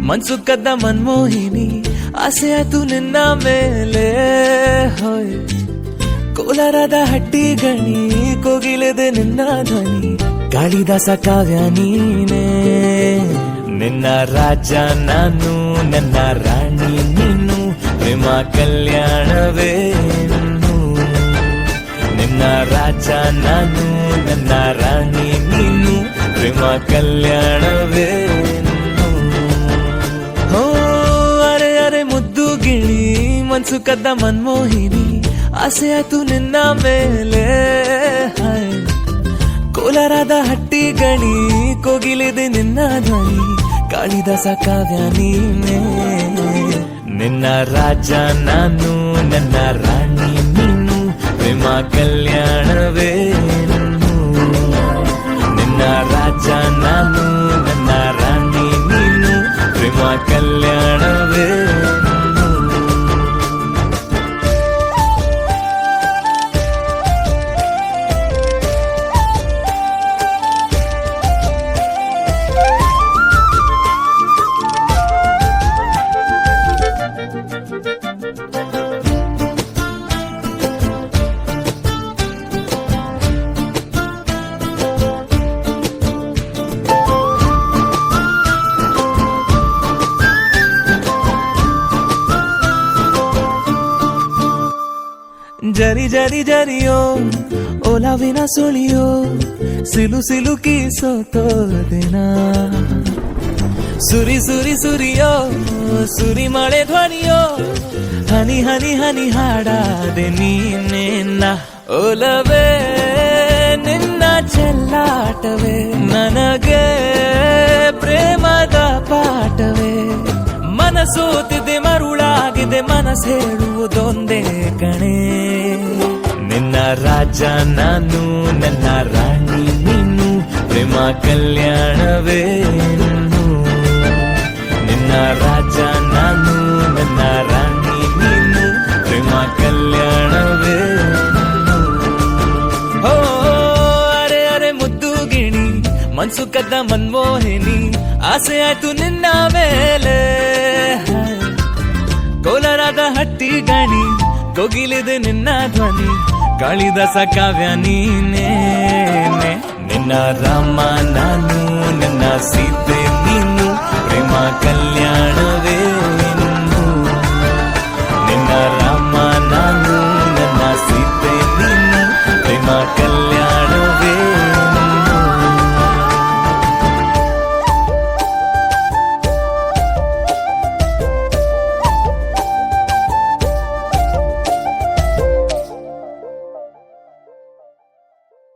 ಮನ್ಸು ಕದ್ದ ಮನ್ಮೋಹಿನಿ ಆಸೆ ಆಯ್ತು ನಿನ್ನ ಮೇಲೆ ಹೋಯ್ ಕೋಲಾರದ ಹಟ್ಟಿ ಗಣಿ ಕೋಗಿಲೆದೆ ನಿನ್ನ ಧ್ವನಿ ಕಾಳಿದಾಸ ಕಾವ್ಯ ನೀನೇ ನಿನ್ನ ರಾಜ ನಾನು ನನ್ನ ರಾಣಿ ನೀನು ಪ್ರೇಮ ಕಲ್ಯಾಣವೇನು ನಿನ್ನ ರಾಜ ನಾನು ನನ್ನ ರಾಣಿ ನೀನು ಪ್ರೇಮ ಕಲ್ಯಾಣವೇನು ಹೋ ಅರೆ ಅರೆ ಮುದ್ದು ಗಿಳಿ ಮನ್ಸು ಕದ್ದ ಮನ್ಮೋಹಿನಿ ಆಸೆ ಆಯ್ತು ನಿನ್ನ ಮೇಲೆ ಕೋಲಾರದ ಹಟ್ಟಿ ಗಣಿ ಕೋಗಿಲಿದೆ ನಿನ್ನ ಧ್ವನಿ ಕಾಳಿದಾಸ ಕಾವ್ಯ ನೀನೇ ನಿನ್ನ ರಾಜ ನಾನು ನನ್ನ ರಾಣಿ ನೀನು ಪ್ರೇಮ ಕಲ್ಯಾಣವೇನು ನಿನ್ನ ರಾಜ ನಾನು ನನ್ನ ರಾಣಿ ನೀನು ಪ್ರೇಮ ಕಲ್ಯಾಣವೇನು ಜರಿ ಜರಿ ಜರಿಯೋ ಓಲಾವಿನ ಸುಳಿಯೋ ಸಿಲು ಸಿಲುಕಿ ಸೋತೋದಿನ ಸುರಿ ಸುರಿ ಸುರಿಯೋ ಸುರಿ ಮಳೆ ಧ್ವನಿಯೋ ಹನಿ ಹನಿ ಹನಿ ಹಾಡಾದೆ ನೀನೆನ್ನ ಓಲವೇ ನಿನ್ನ ಚೆಲ್ಲಾಟವೇ ನನಗೆ ಪ್ರೇಮದ ಪಾಠವೇ ಮನಸೋತಿದೆ ಮರುಳಾಗಿದೆ ಮನಸ್ಸು ಹೇಳುವುದೊಂದೇ ಕಣೆ ನಿನ್ನ ರಾಜ ನಾನು ನನ್ನ ರಾಣಿ ನೀನು ಪ್ರೇಮ ಕಲ್ಯಾಣವೇನು ನಿನ್ನ ರಾಜ ನಾನು ನನ್ನ ರಾಣಿ ನೀನು ಪ್ರೇಮ ಕಲ್ಯಾಣವೇನು ಹೋ ಅರೆ ಅರೆ ಮುದ್ದು ಗಿಣಿ ಮನ್ಸು ಕದ್ದ ಮನ್ಮೋಹಿನಿ ಆಸೆ ಆಯ್ತು ನಿನ್ನ ಮೇಲೆ ಕೋಲಾರದ ಹಟ್ಟಿ ಗಣಿ ಕೋಗಿಲಿದೆ ನಿನ್ನ ಧ್ವನಿ ಕಾಳಿದಾಸ ಕಾವ್ಯ ನೀನೇ ನಿನ್ನ ರಾಮ ನಾನು ನನ್ನ ಸೀತೆ ನೀನು ಪ್ರೇಮ ಕಲ್ಯಾಣ